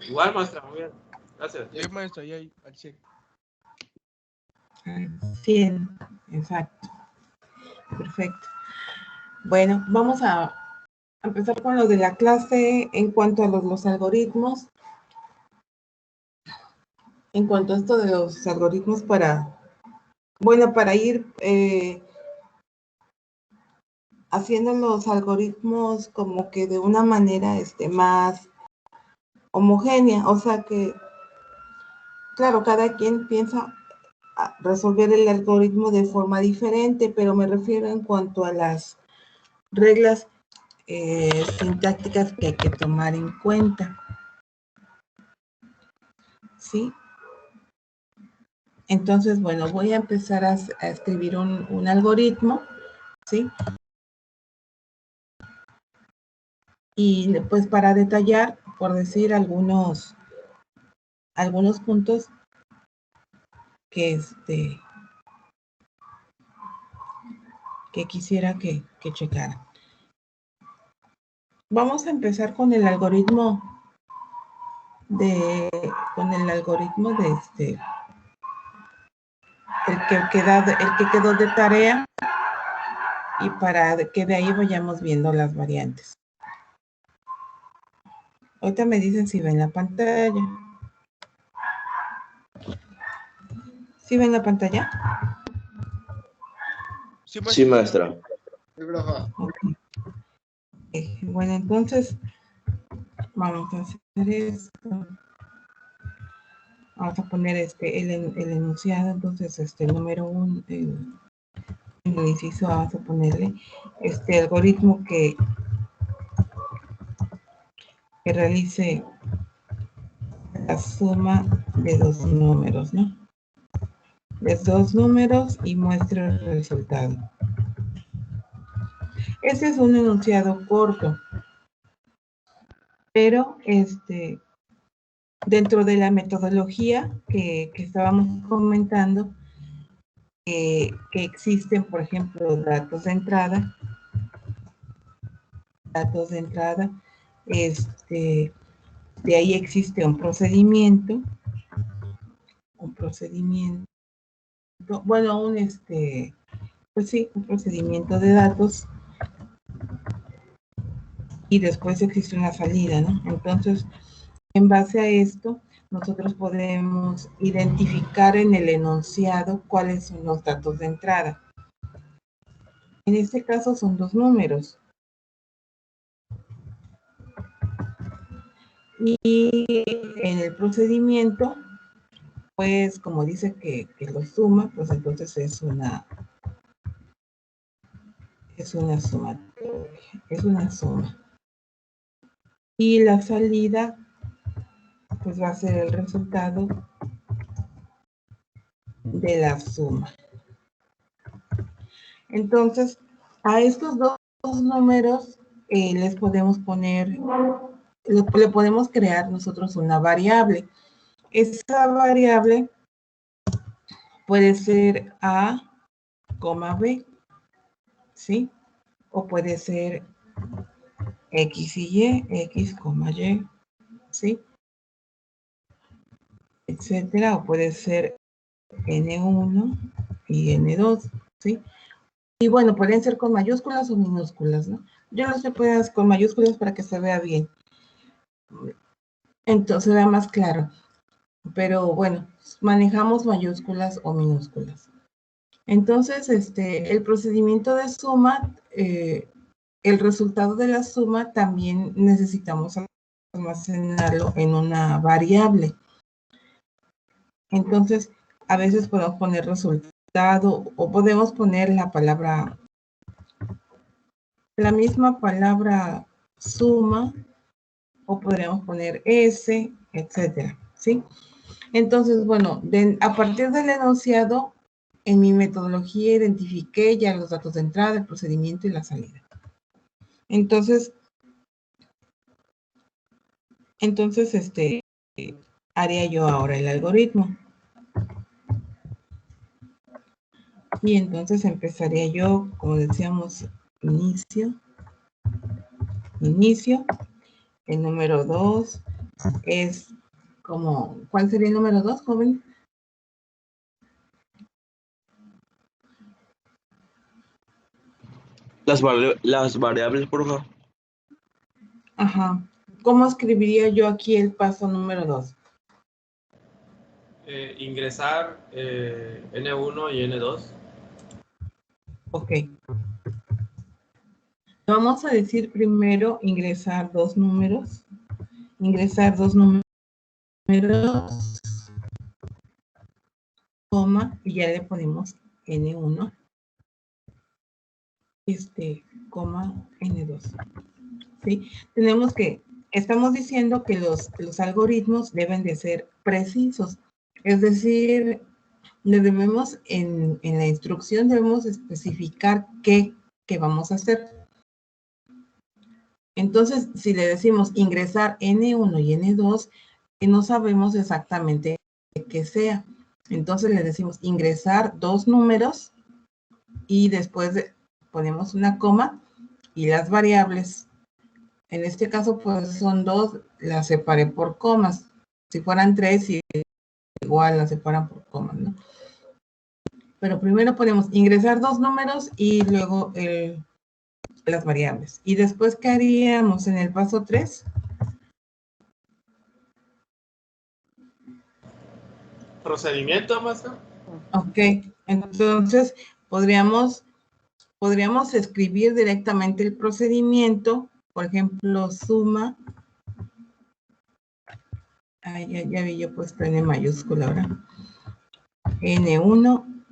Igual, maestra, muy bien. Gracias. Sí, maestra, ahí al 100. 100, exacto. Perfecto. Bueno, vamos a empezar con lo de la clase en cuanto a los algoritmos. En cuanto a esto de los algoritmos para ir haciendo los algoritmos como que de una manera más homogénea, o sea que, claro, cada quien piensa resolver el algoritmo de forma diferente, pero me refiero en cuanto a las reglas sintácticas que hay que tomar en cuenta. ¿Sí? Entonces, bueno, voy a empezar a escribir un algoritmo, ¿sí? Y pues para detallar, por decir algunos puntos que quisiera que checaran. Vamos a empezar con el algoritmo el que quedó de tarea, y para que de ahí vayamos viendo las variantes. Ahorita me dicen si ven la pantalla. ¿Sí ven la pantalla? Sí, maestra. Okay. Bueno, entonces vamos a hacer esto. Vamos a poner el enunciado. Entonces, número 1, el inciso, vamos a ponerle algoritmo que realice la suma de dos números, ¿no? De dos números y muestre el resultado. Ese es un enunciado corto, pero dentro de la metodología que estábamos comentando, que existen, por ejemplo, datos de entrada, de ahí existe un procedimiento, bueno, pues sí, un procedimiento de datos, y después existe una salida, ¿no? Entonces, en base a esto, nosotros podemos identificar en el enunciado cuáles son los datos de entrada. En este caso son dos números. Y en el procedimiento, pues como dice que lo suma, pues entonces es una suma. Y la salida, pues va a ser el resultado de la suma. Entonces, a estos dos números les podemos poner, le podemos crear nosotros una variable. Esa variable puede ser A, B, ¿sí? O puede ser X y Y, X, Y, ¿sí? Etcétera, o puede ser N1 y N2, ¿sí? Y bueno, pueden ser con mayúsculas o minúsculas, ¿no? Yo los voy a poner con mayúsculas para que se vea bien. Entonces se vea más claro. Pero bueno, manejamos mayúsculas o minúsculas. Entonces, el procedimiento de suma, el resultado de la suma también necesitamos almacenarlo en una variable. Entonces, a veces podemos poner resultado o podemos poner la misma palabra suma, o podríamos poner S, etcétera, ¿sí? Entonces, bueno, a partir del enunciado, en mi metodología identifiqué ya los datos de entrada, el procedimiento y la salida. Entonces, haría yo ahora el algoritmo. Y entonces empezaría yo, como decíamos, inicio, el número 2, es como, ¿cuál sería el número 2, joven? Las variables, por favor. Ajá. ¿Cómo escribiría yo aquí el paso número 2? Ingresar N1 y N2. Ok. Vamos a decir primero ingresar dos números. Ingresar dos números, coma, y ya le ponemos N1, coma, N2. ¿Sí? Estamos diciendo que los algoritmos deben de ser precisos. Es decir, en la instrucción debemos especificar qué vamos a hacer. Entonces, si le decimos ingresar N1 y N2, no sabemos exactamente qué sea. Entonces le decimos ingresar dos números y después ponemos una coma y las variables. En este caso, pues son 2, las separé por comas. Si fueran 3, igual las separan por comas, ¿no? Pero primero ponemos ingresar dos números y luego las variables. Y después, ¿qué haríamos en el paso 3? Procedimiento, maestro. Ok, entonces podríamos escribir directamente el procedimiento, por ejemplo, suma, ya vi yo puesto N mayúscula ahora, N1,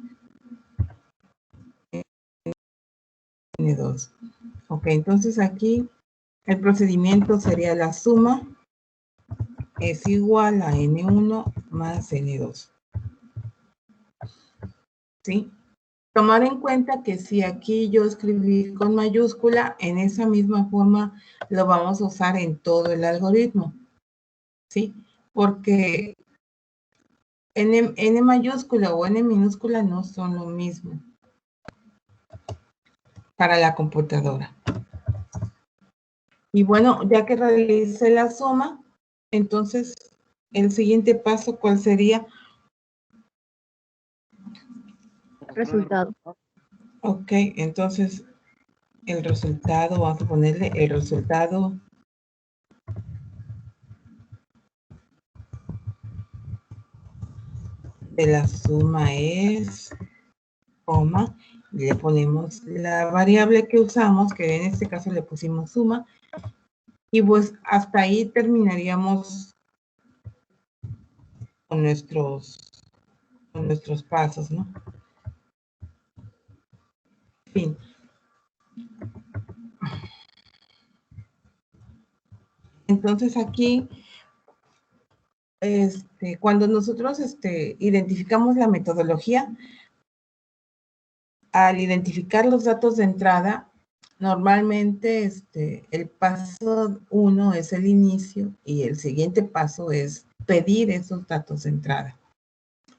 N2. Ok, entonces aquí el procedimiento sería la suma es igual a N1 más N2. ¿Sí? Tomar en cuenta que si aquí yo escribí con mayúscula, en esa misma forma lo vamos a usar en todo el algoritmo. ¿Sí? Porque N mayúscula o N minúscula no son lo mismo para la computadora. Y bueno, ya que realicé la suma, entonces el siguiente paso, ¿cuál sería? Resultado. Ok, entonces el resultado, vamos a ponerle el resultado de la suma es, coma, y le ponemos la variable que usamos, que en este caso le pusimos suma, y pues hasta ahí terminaríamos con nuestros pasos, ¿no? Fin. Entonces aquí, cuando nosotros identificamos la metodología, al identificar los datos de entrada, normalmente el paso 1 es el inicio y el siguiente paso es pedir esos datos de entrada.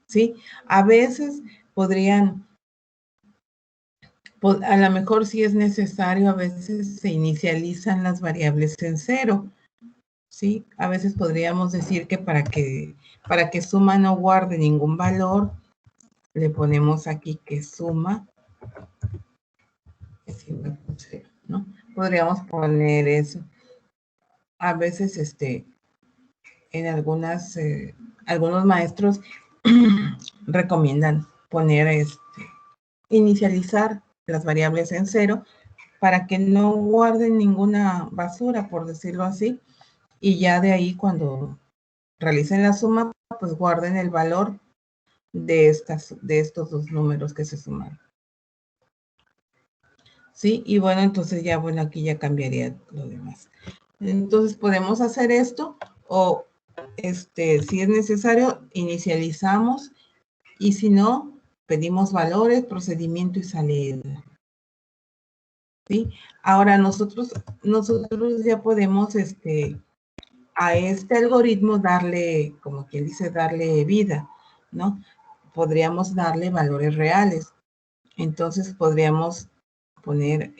¿Sí? A veces a lo mejor si es necesario, a veces se inicializan las variables en 0. ¿Sí? A veces podríamos decir que para que suma no guarde ningún valor, le ponemos aquí que suma es igual a 0, ¿no? Podríamos poner eso. A veces, en algunos maestros recomiendan poner, inicializar las variables en 0 para que no guarden ninguna basura, por decirlo así, y ya de ahí cuando realicen la suma, pues guarden el valor de estos dos números que se sumaron. ¿Sí? Y bueno, entonces ya, bueno, aquí ya cambiaría lo demás. Entonces podemos hacer esto o, si es necesario, inicializamos y si no, pedimos valores, procedimiento y salida. ¿Sí? Ahora nosotros ya podemos, a este algoritmo darle, como quien dice, darle vida, ¿no? Podríamos darle valores reales. Entonces podríamos poner,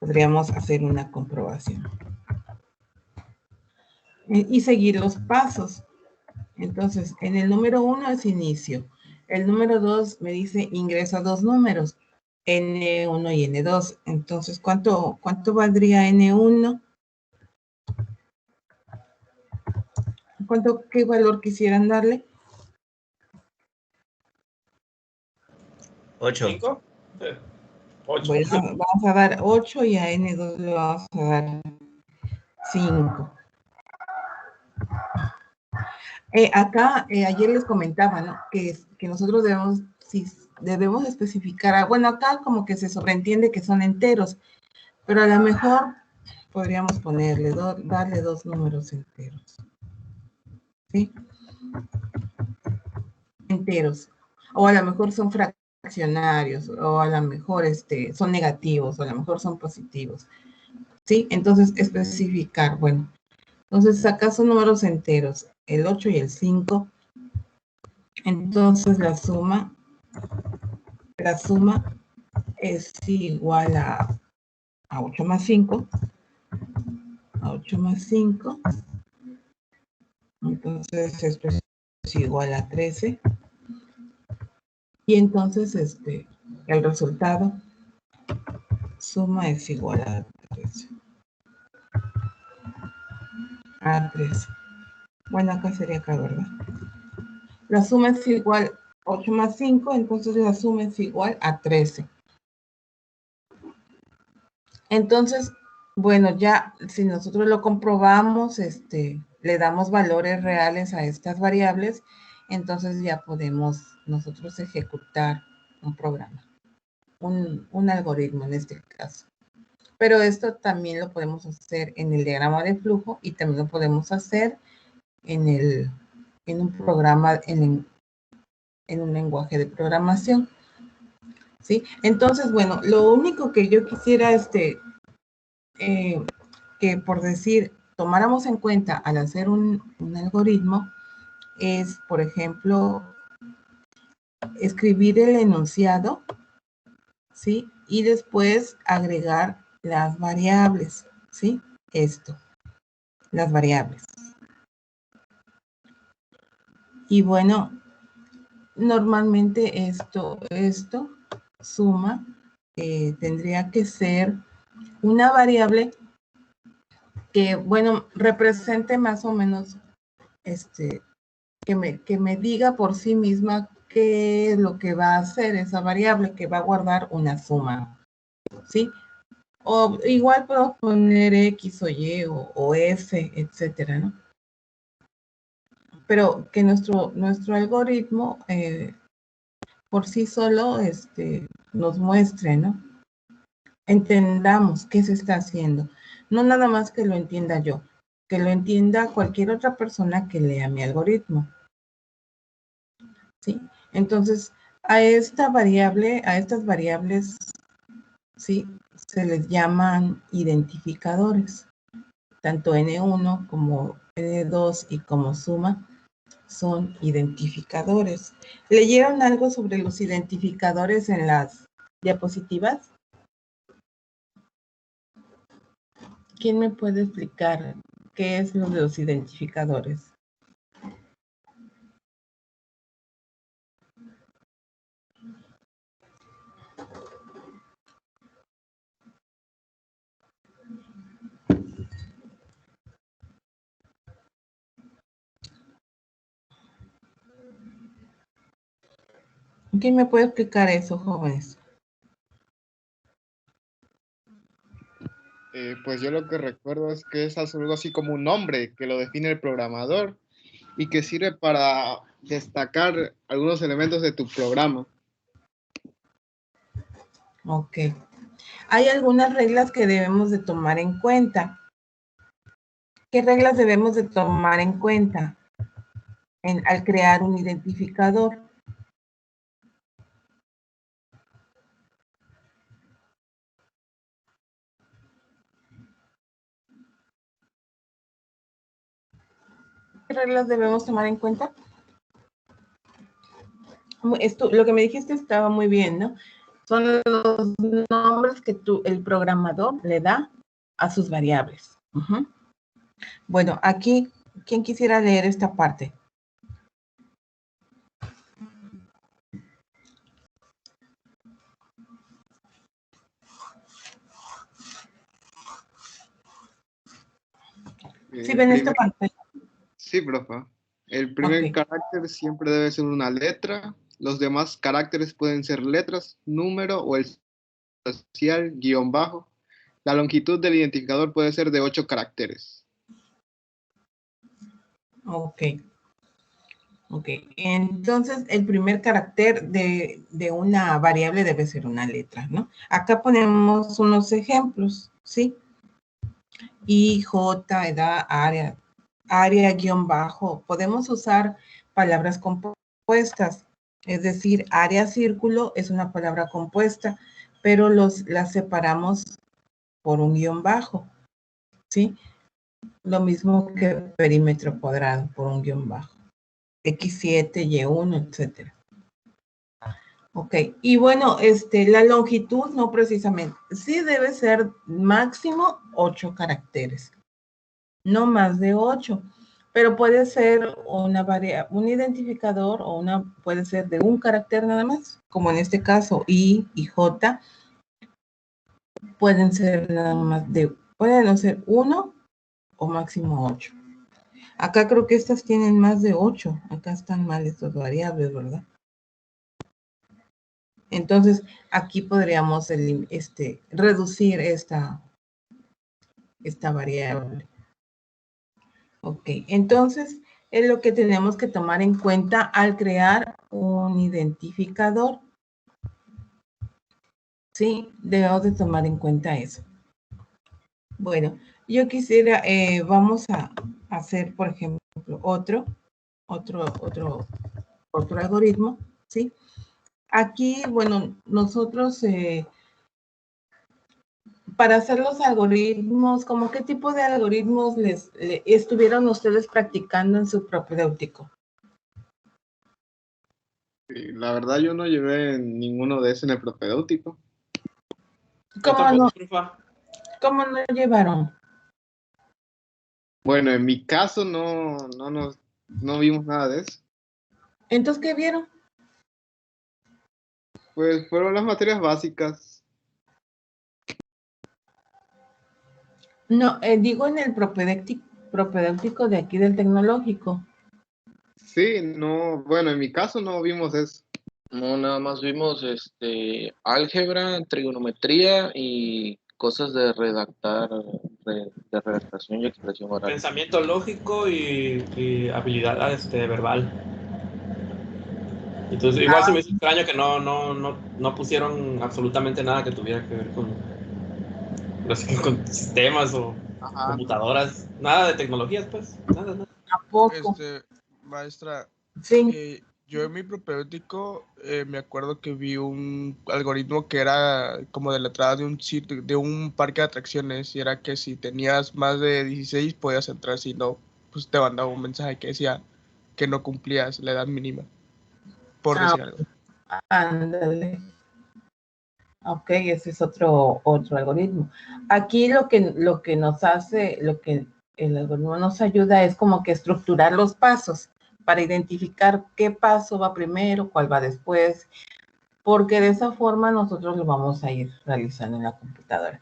podríamos hacer una comprobación. y seguir los pasos. Entonces, en el número 1 es inicio. El número 2 me dice ingresa dos números, N1 y N2. Entonces, ¿cuánto valdría N1? ¿Qué valor quisieran darle? 8. 5. 8. Vamos a dar 8 y a N2 le vamos a dar 5. Acá, ayer les comentaba, ¿no? Que nosotros debemos especificar, bueno, acá como que se sobreentiende que son enteros, pero a lo mejor podríamos ponerle, darle dos números enteros. ¿Sí? Enteros. O a lo mejor son fraccionarios, o a lo mejor son negativos, o a lo mejor son positivos. ¿Sí? Entonces, especificar, bueno. Entonces, acá son números enteros, el 8 y el 5. Entonces, la suma es igual a 8 más 5. A 8 más 5. Entonces, esto es igual a 13. Y entonces, el resultado, suma es igual a 13. A 13. Bueno, acá sería acá, ¿verdad? La suma es igual a 8 más 5, entonces la suma es igual a 13. Entonces, bueno, ya si nosotros lo comprobamos, le damos valores reales a estas variables, entonces ya podemos nosotros ejecutar un programa, un algoritmo en este caso. Pero esto también lo podemos hacer en el diagrama de flujo y también lo podemos hacer en un programa, en un lenguaje de programación. ¿Sí? Entonces, bueno, lo único que yo quisiera, que por decir, tomáramos en cuenta al hacer un algoritmo, es, por ejemplo, escribir el enunciado, ¿sí? Y después agregar las variables, ¿sí? Las variables. Y bueno, normalmente esto suma, tendría que ser una variable que, bueno, represente más o menos, que me diga por sí misma qué es lo que va a hacer esa variable, que va a guardar una suma, ¿sí? O igual puedo poner X o Y o F, etcétera, ¿no? Pero que nuestro algoritmo por sí solo nos muestre, ¿no? Entendamos qué se está haciendo. No nada más que lo entienda yo, que lo entienda cualquier otra persona que lea mi algoritmo. ¿Sí? Entonces, a estas variables, ¿sí? Se les llaman identificadores. Tanto N1 como N2 y como suma son identificadores. ¿Leyeron algo sobre los identificadores en las diapositivas? ¿Quién me puede explicar qué es lo de los identificadores? ¿Quién me puede explicar eso, jóvenes? Pues yo lo que recuerdo es que es algo así como un nombre que lo define el programador y que sirve para destacar algunos elementos de tu programa. Ok. Hay algunas reglas que debemos de tomar en cuenta. ¿Qué reglas debemos de tomar en cuenta al crear un identificador? ¿Qué reglas debemos tomar en cuenta? Lo que me dijiste estaba muy bien, ¿no? Son los nombres que el programador le da a sus variables. Bueno, aquí ¿Quién quisiera leer esta parte? ¿Sí ven esta parte? Sí, profe. El Ok. primer carácter siempre debe ser una letra. Los demás caracteres pueden ser letras, número o el espacial, guión bajo. La longitud del identificador puede ser de 8 caracteres. Ok. Ok. Entonces, el primer carácter de una variable debe ser una letra, ¿no? Acá ponemos unos ejemplos, ¿sí? I, J, edad, área, guión bajo. Podemos usar palabras compuestas, es decir, área, círculo es una palabra compuesta, pero las separamos por un guión bajo, ¿sí? Lo mismo que perímetro cuadrado por un guión bajo. X7, Y1, etcétera. Ok, y bueno, la longitud no precisamente, sí debe ser máximo 8 caracteres, no más de 8, pero puede ser un identificador o puede ser de un carácter nada más, como en este caso I y J, pueden ser nada más pueden ser 1 o máximo 8. Acá creo que estas tienen más de 8, acá están mal estas variables, ¿verdad? Entonces, aquí podríamos reducir esta variable. Ok, entonces es lo que tenemos que tomar en cuenta al crear un identificador. Sí, debemos de tomar en cuenta eso. Bueno, yo quisiera, vamos a hacer, por ejemplo, otro algoritmo, ¿sí? Aquí, bueno, nosotros para hacer los algoritmos, ¿cómo qué tipo de algoritmos estuvieron ustedes practicando en su propedéutico? La verdad yo no llevé ninguno de esos en el propedéutico. ¿Cómo no llevaron? Bueno, en mi caso no vimos nada de eso. Entonces, ¿qué vieron? Pues fueron las materias básicas. No, digo en el propedéutico de aquí del tecnológico. Sí, no, bueno, en mi caso no vimos eso. No, nada más vimos álgebra, trigonometría y cosas de de redactación y expresión oral. Pensamiento lógico y habilidad verbal. Entonces, igual se me hizo extraño que no pusieron absolutamente nada que tuviera que ver con sistemas o computadoras. Nada de tecnologías, pues. Nada. ¿Tampoco? Maestra, Sí. yo en mi propedéutico me acuerdo que vi un algoritmo que era como de la entrada de de un parque de atracciones, y era que si tenías más de 16 podías entrar, si no, pues te mandaba un mensaje que decía que no cumplías la edad mínima, por decir algo. Ándale. Ok, ese es otro algoritmo. Aquí lo que nos hace, lo que el algoritmo nos ayuda es como que estructurar los pasos para identificar qué paso va primero, cuál va después, porque de esa forma nosotros lo vamos a ir realizando en la computadora.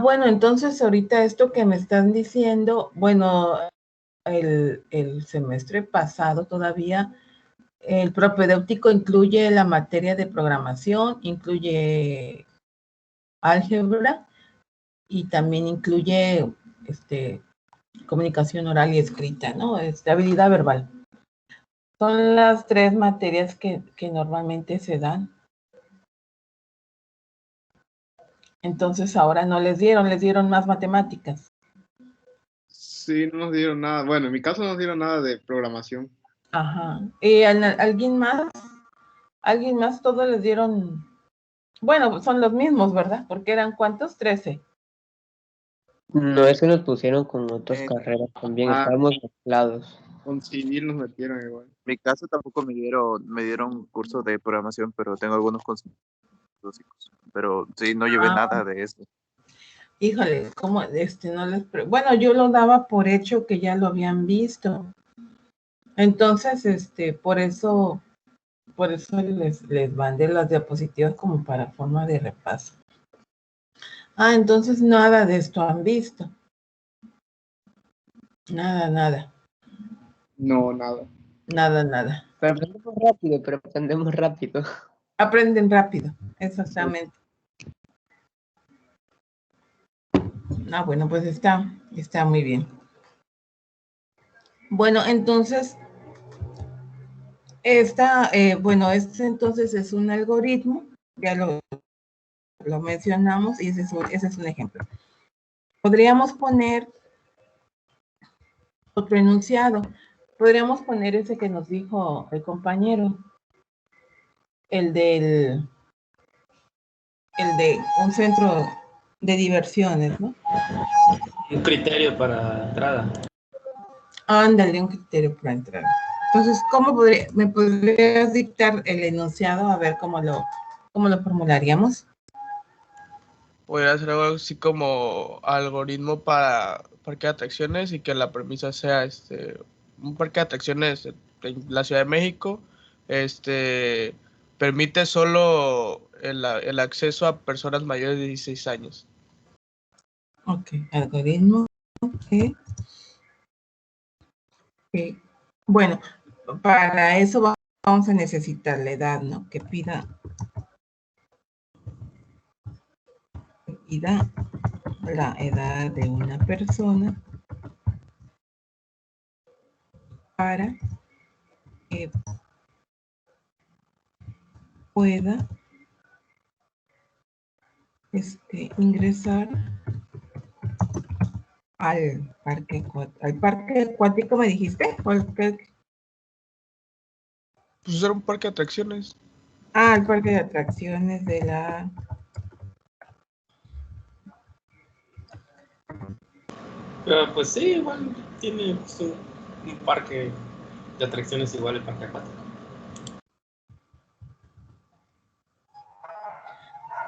Bueno, entonces ahorita esto que me están diciendo, bueno, el semestre pasado todavía el propedéutico incluye la materia de programación, incluye álgebra y también incluye comunicación oral y escrita, ¿no? Habilidad verbal. Son las 3 materias que normalmente se dan. Entonces ahora no les dieron más matemáticas. Sí, no nos dieron nada. Bueno, en mi caso no nos dieron nada de programación. Ajá. ¿Y alguien más? ¿Alguien más? Todos les dieron... Bueno, son los mismos, ¿verdad? Porque eran ¿cuántos? 13. No, es que nos pusieron con otras carreras también, estábamos mezclados. Con civil nos metieron igual. En mi caso tampoco me dieron cursos de programación, pero tengo algunos conceptos básicos. Pero sí, no llevé nada de eso. Híjole, ¿cómo? No les... Bueno, yo lo daba por hecho que ya lo habían visto. Entonces, por eso les mandé las diapositivas como para forma de repaso. Ah, entonces nada de esto han visto. Nada. No, nada. Nada. Pero aprendemos rápido. Aprenden rápido, exactamente. Ah, bueno, pues está muy bien. Bueno, entonces, este entonces es un algoritmo, ya lo mencionamos y ese es un ejemplo. Podríamos poner otro enunciado. Podríamos poner ese que nos dijo el compañero, el de un centro de diversiones, ¿no? Un criterio para entrada. Ándale, un criterio para entrar. Entonces, me podrías dictar el enunciado? A ver cómo lo formularíamos. Podría ser algo así como algoritmo para parque de atracciones y que la premisa sea un parque de atracciones en la Ciudad de México permite solo el acceso a personas mayores de 16 años. Ok, algoritmo. Okay. Bueno, para eso vamos a necesitar la edad, ¿no? Que pida la edad de una persona para que pueda ingresar al parque acuático, ¿me dijiste? Pues era un parque de atracciones. Ah, el parque de atracciones de la... Pues sí, igual tiene pues, un parque de atracciones igual el parque acuático.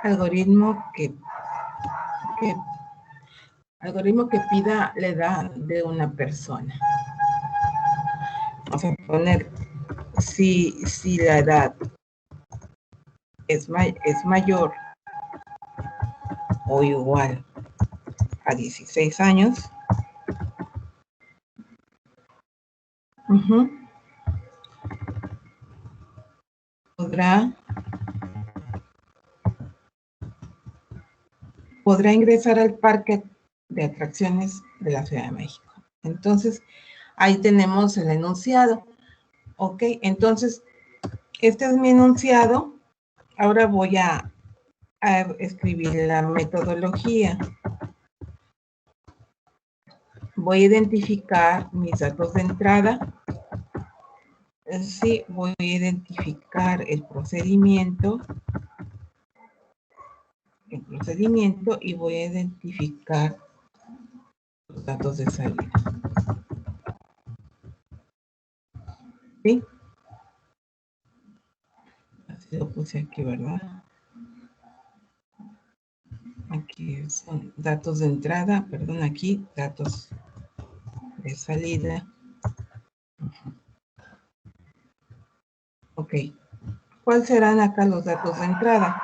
Algoritmo que pida la edad de una persona. Vamos a poner si la edad es mayor o igual a 16 años, podrá ingresar al parque de atracciones de la Ciudad de México. Entonces, ahí tenemos el enunciado. Ok, entonces, este es mi enunciado. Ahora voy a escribir la metodología. Voy a identificar mis datos de entrada. Sí, voy a identificar el procedimiento y voy a identificar los datos de salida. ¿Sí? Así lo puse aquí, ¿verdad? Aquí son datos de entrada, perdón, aquí datos de salida. Ok. ¿Cuáles serán acá los datos de entrada?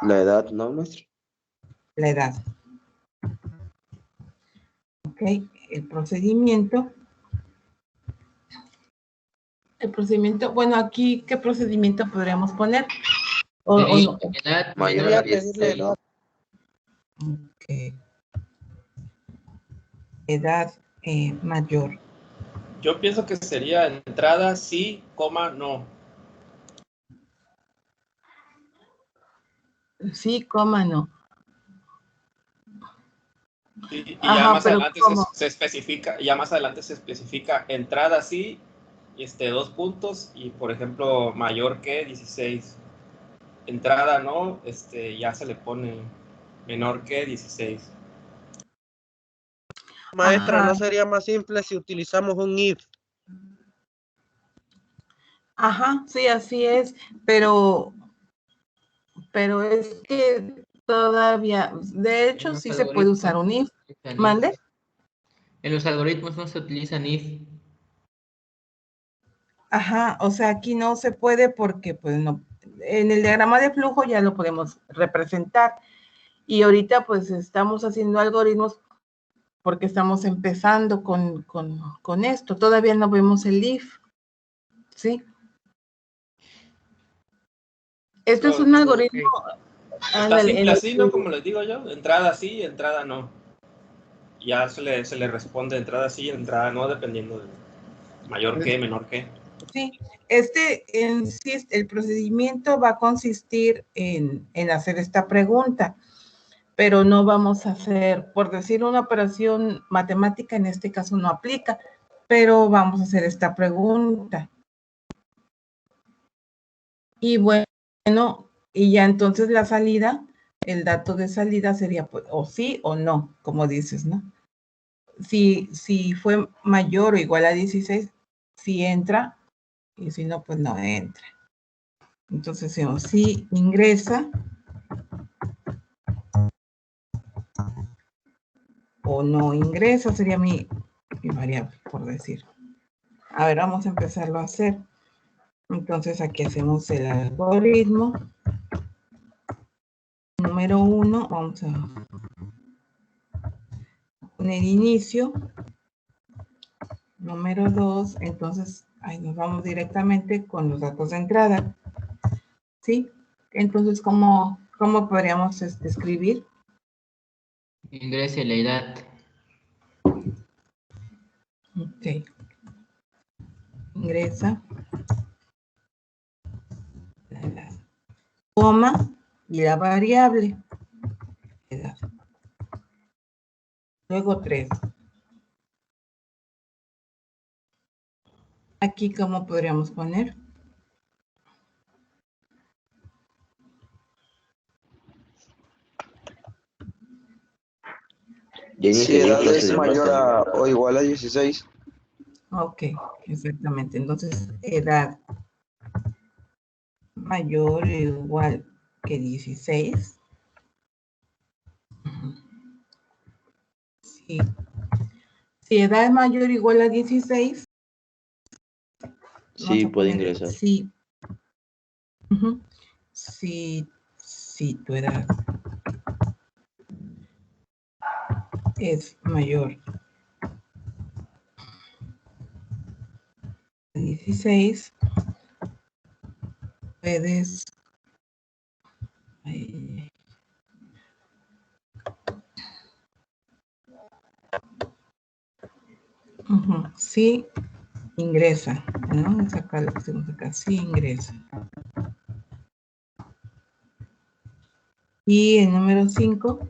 La edad, ¿no, maestro? La edad. Ok. El procedimiento, bueno, aquí, ¿qué procedimiento podríamos poner? O no. Edad mayor a 16. Ok. Edad mayor. Yo pienso que sería entrada sí, coma, no. Sí, coma, no. Y ya más adelante se especifica, entrada sí, 2 puntos, y por ejemplo, mayor que 16. Entrada no, ya se le pone menor que 16. Maestra, ¿no sería más simple si utilizamos un if? Ajá, sí, así es, pero es que Todavía, de hecho, sí se puede usar un if. ¿Mande? En los algoritmos no se utilizan if. Ajá, o sea, aquí no se puede porque, pues, no. En el diagrama de flujo ya lo podemos representar. Y ahorita, pues, estamos haciendo algoritmos porque estamos empezando con esto. Todavía no vemos el if. ¿Sí? Esto es un algoritmo. Está simple así, ¿no? Como les digo yo, entrada sí, entrada no. Ya se le responde entrada sí, entrada no, dependiendo de mayor que, menor que. Sí, en sí, el procedimiento va a consistir en hacer esta pregunta, pero no vamos a hacer, por decir una operación matemática, en este caso no aplica, pero vamos a hacer esta pregunta. Y bueno, y ya entonces la salida, el dato de salida sería pues, o sí o no, como dices, ¿no? Si fue mayor o igual a 16, sí entra, y si no, pues no entra. Entonces, si ingresa o no ingresa, sería mi variable, por decir. A ver, vamos a empezarlo a hacer. Entonces, aquí hacemos el algoritmo. Número 1, vamos a poner inicio. Número 2, entonces, ahí nos vamos directamente con los datos de entrada. ¿Sí? Entonces, ¿cómo podríamos escribir? Ingrese la edad. Ok. Ingresa la edad. Coma y la variable. Edad. Luego 3. Aquí, ¿cómo podríamos poner? Si edad es mayor a o igual a 16. Ok, exactamente. Entonces, edad mayor o igual que 16. Sí. Si edad es mayor o igual a 16. Sí, puede ingresar. Sí. Si tu edad es mayor a 16, puedes sí ingresa, ¿no? Sacar lo que tenemos acá, sí ingresa. Y el número 5.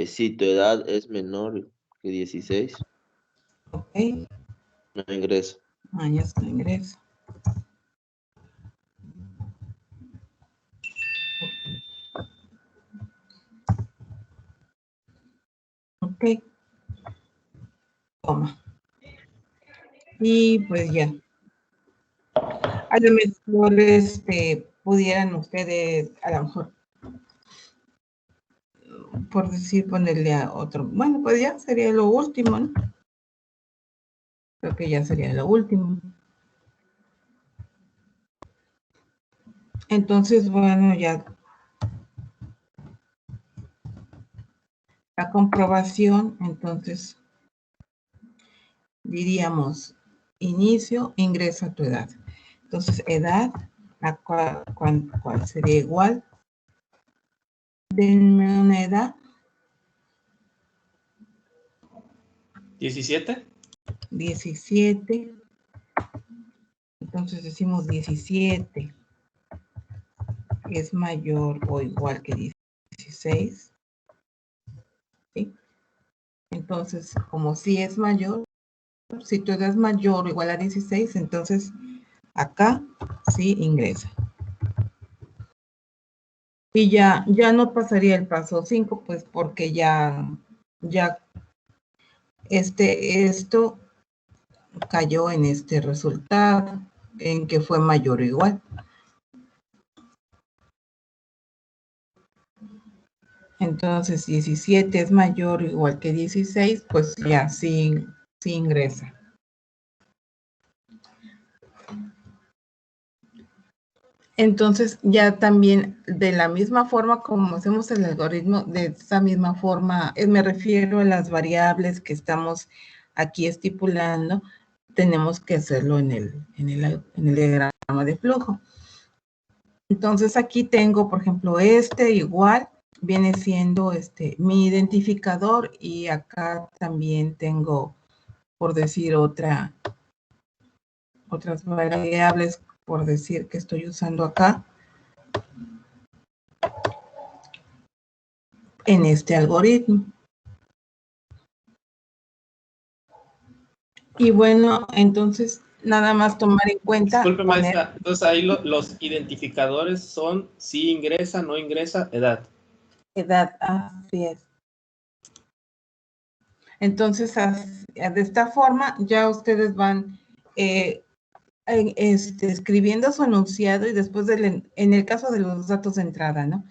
Si tu edad es menor que 16. Ok. No ingresa. Ya está, ingresa. Ok. Toma. Y pues ya. A lo mejor pudieran ustedes, a lo mejor, por decir, ponerle a otro. Bueno, pues ya sería lo último, ¿no? Creo que ya sería lo último. Entonces, bueno, ya. La comprobación, entonces, diríamos, inicio, ingresa tu edad. Entonces, edad, ¿a cuál sería igual? Denme una edad. 17. 17. Entonces decimos 17 es mayor o igual que 16. ¿Sí? Entonces, como si es mayor, si tu edad es mayor o igual a 16, entonces acá sí ingresa. Y ya no pasaría el paso 5, pues porque ya ya esto cayó en este resultado, en que fue mayor o igual. Entonces, 17 es mayor o igual que 16, pues ya sí ingresa. Entonces, ya también de la misma forma como hacemos el algoritmo, de esa misma forma, me refiero a las variables que estamos aquí estipulando, tenemos que hacerlo en el diagrama de flujo. Entonces, aquí tengo, por ejemplo, igual viene siendo mi identificador, y acá también tengo, por decir otras variables, por decir que estoy usando acá en este algoritmo. Y bueno, entonces nada más tomar en cuenta. Disculpe, maestra. Entonces ahí los identificadores son si ingresa, no ingresa, edad. Edad, así es. Entonces, de esta forma ya ustedes van escribiendo su enunciado, y después, en el caso de los datos de entrada, ¿no?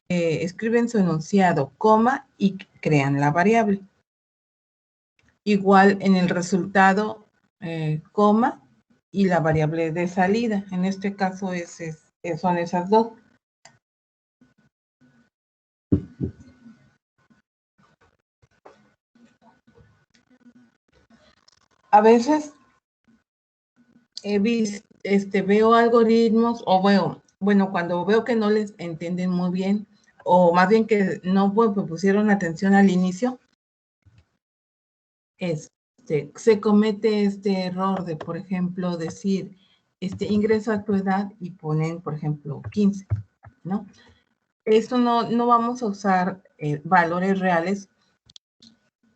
Escriben su enunciado, coma, y crean la variable. Igual en el resultado, coma, y la variable de salida. En este caso son esas dos. A veces veo algoritmos, o bueno, cuando veo que no les entienden muy bien, o más bien que no pusieron atención al inicio, se comete este error de, por ejemplo, decir, ingresa tu edad y ponen, por ejemplo, 15, ¿no? Esto no vamos a usar valores reales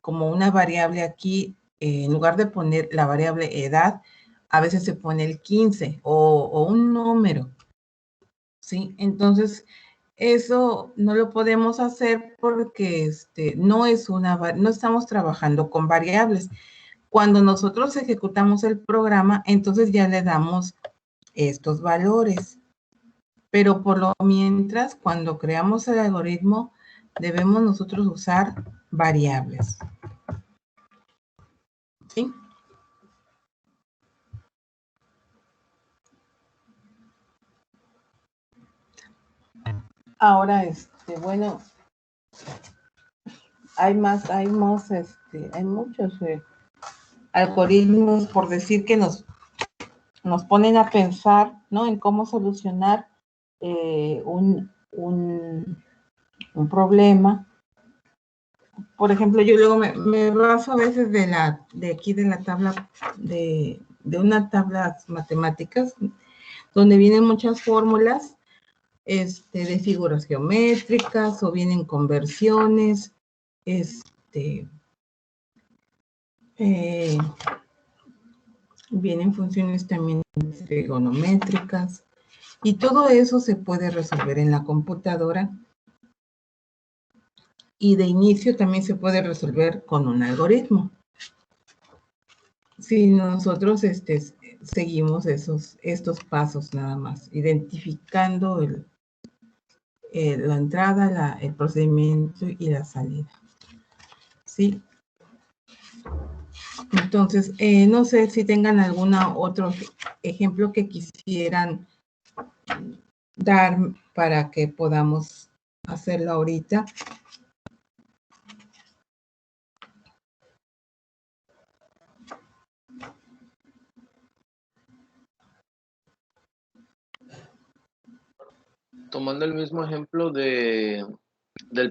como una variable aquí. En lugar de poner la variable edad, a veces se pone el 15 o un número, ¿sí? Entonces, eso no lo podemos hacer porque no estamos trabajando con variables. Cuando nosotros ejecutamos el programa, entonces ya le damos estos valores. Pero por lo mientras, cuando creamos el algoritmo, debemos nosotros usar variables. ¿Sí? Ahora, bueno, hay muchos algoritmos, por decir, que nos ponen a pensar, ¿no?, en cómo solucionar un problema. Por ejemplo, yo luego me baso a veces de aquí de la tabla, de unas tablas matemáticas, donde vienen muchas fórmulas de figuras geométricas, o vienen conversiones, vienen funciones también trigonométricas, y todo eso se puede resolver en la computadora, y de inicio también se puede resolver con un algoritmo. Si nosotros seguimos estos pasos nada más, identificando la entrada, el procedimiento y la salida. ¿Sí? Entonces, no sé si tengan algún otro ejemplo que quisieran dar para que podamos hacerlo ahorita. Tomando el mismo ejemplo del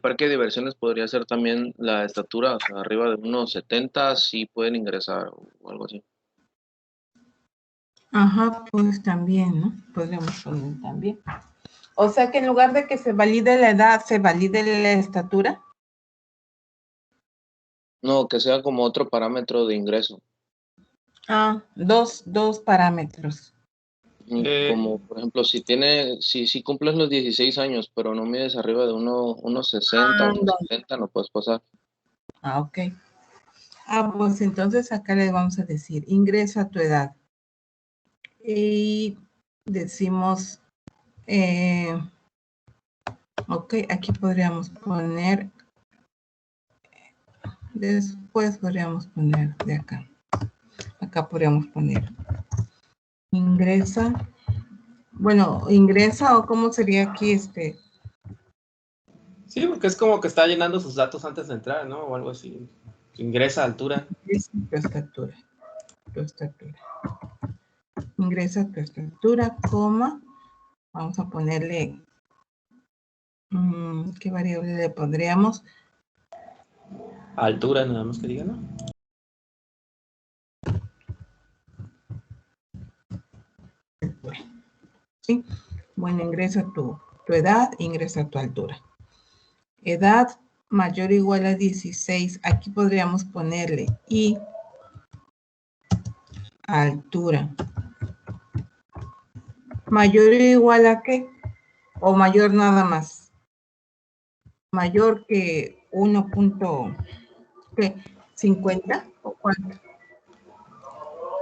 parque de diversiones, podría ser también la estatura, o sea, arriba de unos 70, sí pueden ingresar o algo así. Ajá, pues también, ¿no? Podríamos poner también. O sea que en lugar de que se valide la edad, se valide la estatura. No, que sea como otro parámetro de ingreso. Dos parámetros. Como, por ejemplo, si cumples los 16 años, pero no mides arriba de unos 60 o unos 70, no puedes pasar. Ok. Pues entonces acá le vamos a decir, ingresa tu edad. Y decimos, ok, aquí podríamos poner, después podríamos poner de acá. Acá podríamos poner, ingresa. Bueno, ingresa o cómo sería aquí Sí, porque es como que está llenando sus datos antes de entrar, ¿no? O algo así. Ingresa, altura. Tu estatura. Tu estatura. Ingresa tu estatura, coma. Vamos a ponerle, ¿qué variable le pondríamos? Altura, nada más que diga, ¿no? Sí. Bueno, ingresa tu edad, ingresa tu altura. Edad mayor o igual a 16. Aquí podríamos ponerle y altura. ¿Mayor o igual a qué? ¿O mayor nada más? ¿Mayor que 1.50 o cuánto?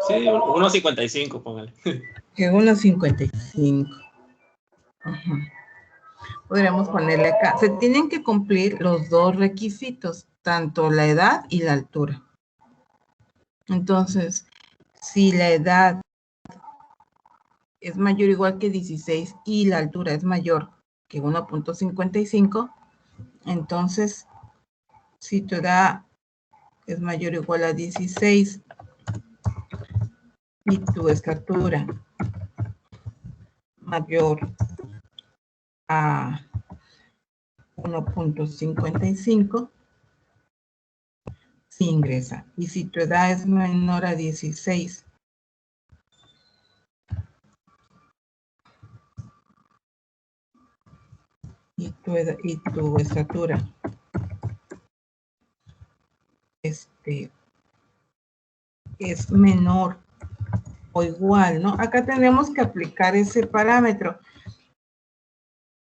Sí, 1.55, póngale. Que 1.55. Podríamos ponerle acá. Se tienen que cumplir los dos requisitos, tanto la edad y la altura. Entonces, si la edad es mayor o igual que 16 y la altura es mayor que 1.55, entonces, si tu edad es mayor o igual a 16 y tu estatura mayor a 1.55, sí ingresa. Y si tu edad es menor a 16 y tu estatura es menor o igual, ¿no? Acá tenemos que aplicar ese parámetro.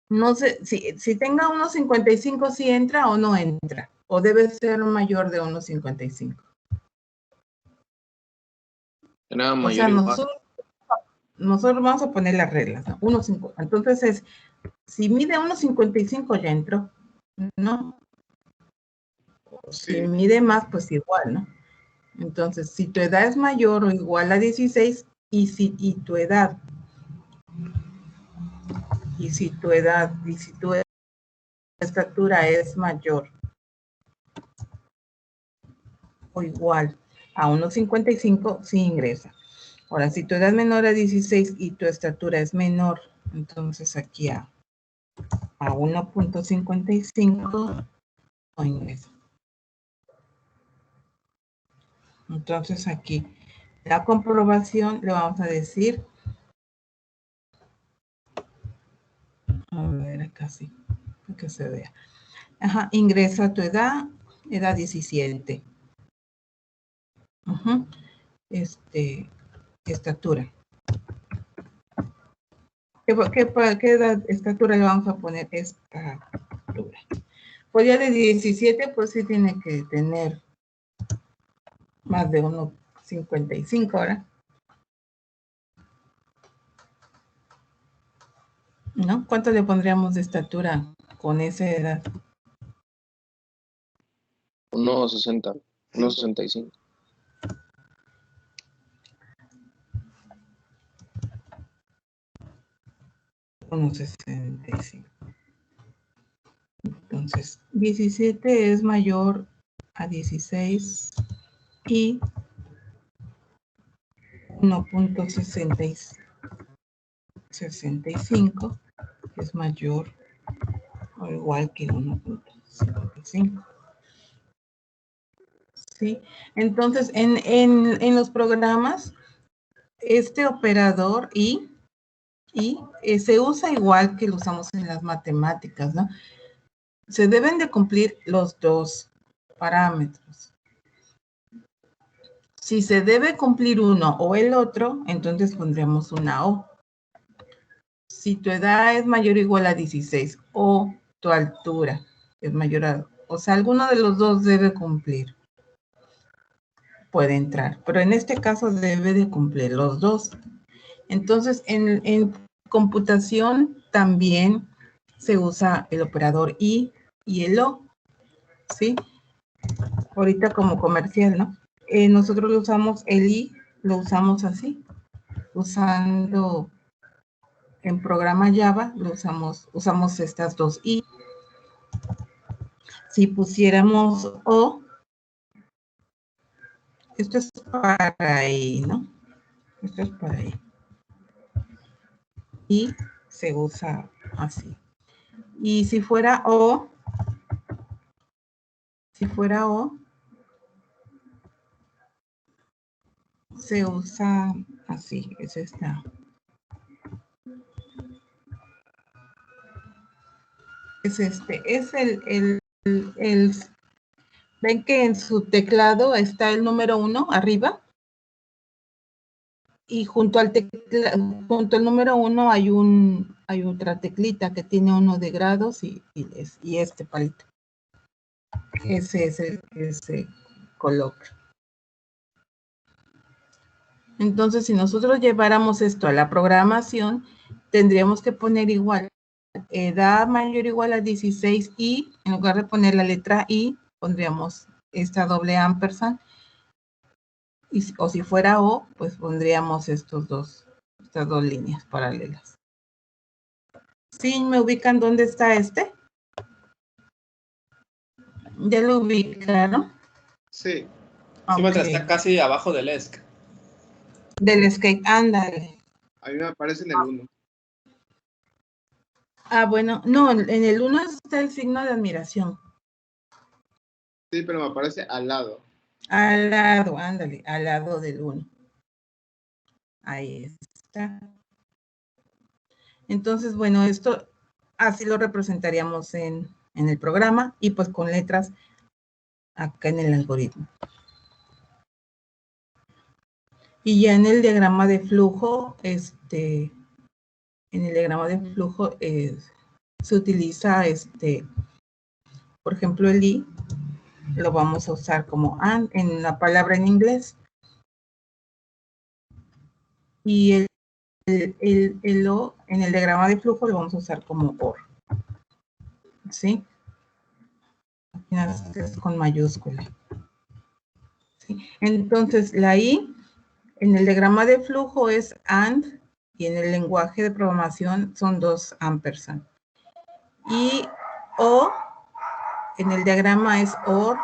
No sé, si tenga 1.55, ¿sí entra o no entra? ¿O debe ser mayor de 1.55? Era O mayor sea, igual. nosotros vamos a poner las reglas, ¿no? 1.5. Entonces, si mide 1.55 ya entró, ¿no? Si mide más, pues igual, ¿no? Entonces, si tu edad es mayor o igual a 16 y tu estatura es mayor o igual a 1.55, sí ingresa. Ahora, si tu edad es menor a 16 y tu estatura es menor, entonces aquí a 1.55 no ingresa. Entonces aquí la comprobación le vamos a decir, a ver acá sí, para que se vea. Ajá, ingresa tu edad 17. Estatura. ¿Qué estatura le vamos a poner? Estatura. Pues ya de 17, pues sí tiene que tener más de 1.55 ahora. ¿No? ¿Cuánto le pondríamos de estatura con esa edad? 1.60, 1.65. Unos 65. Entonces, 17 es mayor a 16 y 1.65 es mayor o igual que 1.55. ¿Sí? Entonces, en los programas, este operador se usa igual que lo usamos en las matemáticas, ¿no? Se deben de cumplir los dos parámetros. Si se debe cumplir uno o el otro, entonces pondríamos una O. Si tu edad es mayor o igual a 16 o tu altura es mayor O sea, alguno de los dos debe cumplir. Puede entrar, pero en este caso debe de cumplir los dos. Entonces, en computación también se usa el operador I y el O, ¿sí? Ahorita como comercial, ¿no? Nosotros lo usamos, el I, lo usamos así, usando en programa Java, lo usamos estas dos I. Si pusiéramos O, esto es para I, ¿no? Esto es para I. Y se usa así. Y si fuera O, se usa así, es esta. Es ven que en su teclado está el número 1 arriba. Y junto al número 1 hay otra teclita que tiene 1 de grados y este palito. Ese es el que se coloca. Entonces, si nosotros lleváramos esto a la programación, tendríamos que poner igual, edad mayor o igual a 16 y, en lugar de poner la letra I, pondríamos esta doble ampersand. O si fuera O, pues pondríamos estas dos líneas paralelas. ¿Sí me ubican dónde está este? ¿Ya lo ubicaron? Sí. Okay. Sí, maestra, está casi abajo del ESC. Del escape, ándale. A mí me aparece en el 1. Ah, bueno, no, en el 1 está el signo de admiración. Sí, pero me aparece al lado. Al lado, ándale, al lado del 1. Ahí está. Entonces, bueno, esto así lo representaríamos en el programa y pues con letras acá en el algoritmo. Y ya en el diagrama de flujo, se utiliza, por ejemplo, el I, lo vamos a usar como AND en la palabra en inglés. Y el O en el diagrama de flujo lo vamos a usar como OR. ¿Sí? Es con mayúscula. ¿Sí? Entonces, la I en el diagrama de flujo es AND y en el lenguaje de programación son 2 ampersand. Y O en el diagrama es OR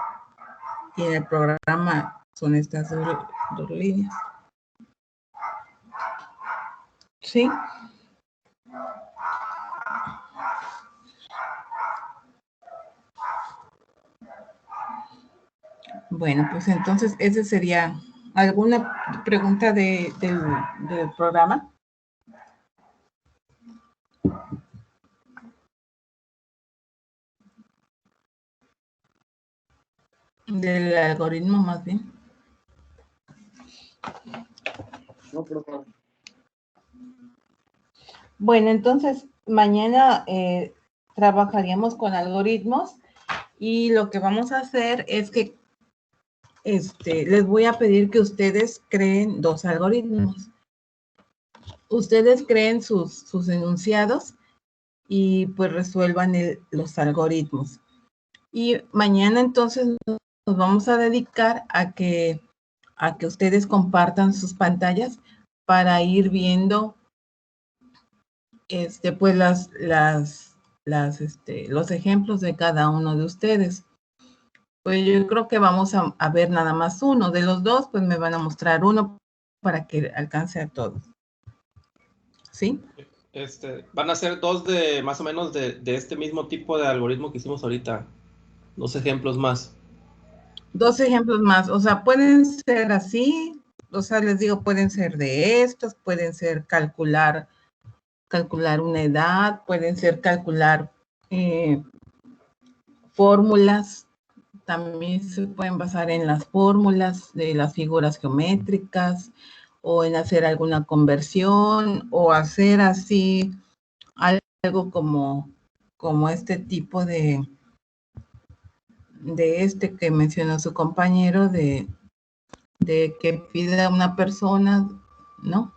y en el programa son estas dos líneas. ¿Sí? Bueno, pues entonces ese sería. ¿Alguna pregunta del programa? Del algoritmo más bien. No, por favor. Bueno, entonces mañana trabajaríamos con algoritmos y lo que vamos a hacer es que les voy a pedir que ustedes creen 2 algoritmos. Ustedes creen sus enunciados y pues resuelvan los algoritmos. Y mañana entonces nos vamos a dedicar a que ustedes compartan sus pantallas para ir viendo pues los ejemplos de cada uno de ustedes. Pues yo creo que vamos a ver nada más uno. De los 2, pues me van a mostrar uno para que alcance a todos. ¿Sí? Van a ser 2 de más o menos de este mismo tipo de algoritmo que hicimos ahorita. 2 ejemplos más. 2 ejemplos más. O sea, pueden ser así. O sea, les digo, pueden ser de estos, pueden ser calcular una edad, pueden ser calcular fórmulas. También se pueden basar en las fórmulas de las figuras geométricas o en hacer alguna conversión o hacer así algo como este tipo de este que mencionó su compañero de que pida una persona, ¿no?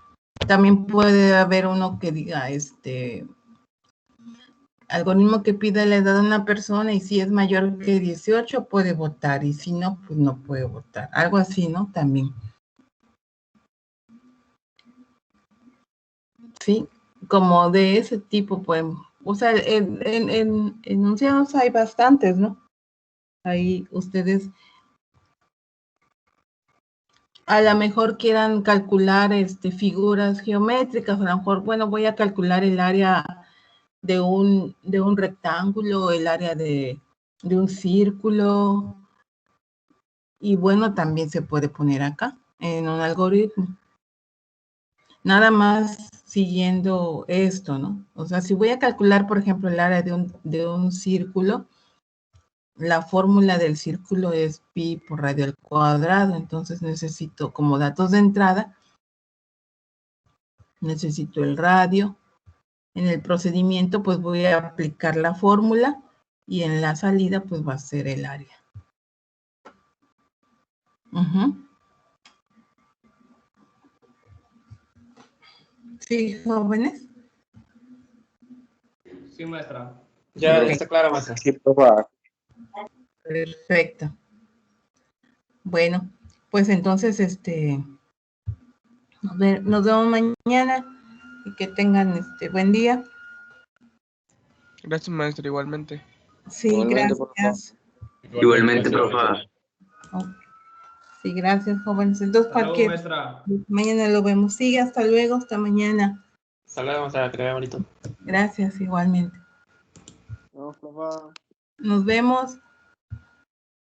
También puede haber uno que diga, algoritmo que pida la edad de una persona y si es mayor que 18 puede votar y si no, pues no puede votar. Algo así, ¿no? También. Sí, como de ese tipo podemos. O sea, en enunciados hay bastantes, ¿no? Ahí ustedes a lo mejor quieran calcular figuras geométricas, a lo mejor, bueno, voy a calcular el área de un rectángulo, el área de un círculo, y bueno, también se puede poner acá en un algoritmo. Nada más siguiendo esto, ¿no? O sea, si voy a calcular, por ejemplo, el área de un círculo, la fórmula del círculo es pi por radio al cuadrado, entonces necesito como datos de entrada, necesito el radio. En el procedimiento, pues voy a aplicar la fórmula y en la salida, pues va a ser el área. ¿Sí, jóvenes? Sí, maestra. Ya está claro, maestra. Sí, profe. Perfecto. Bueno, pues entonces, nos vemos mañana y que tengan buen día. Gracias, maestra, igualmente. Sí, Igualmente, gracias. Igualmente, profe. Sí, gracias, jóvenes. Entonces, cualquier mañana lo vemos. Sí, hasta luego, hasta mañana. Hasta luego, maestra, que te vea bonito. Gracias, igualmente. No, profe. Nos vemos.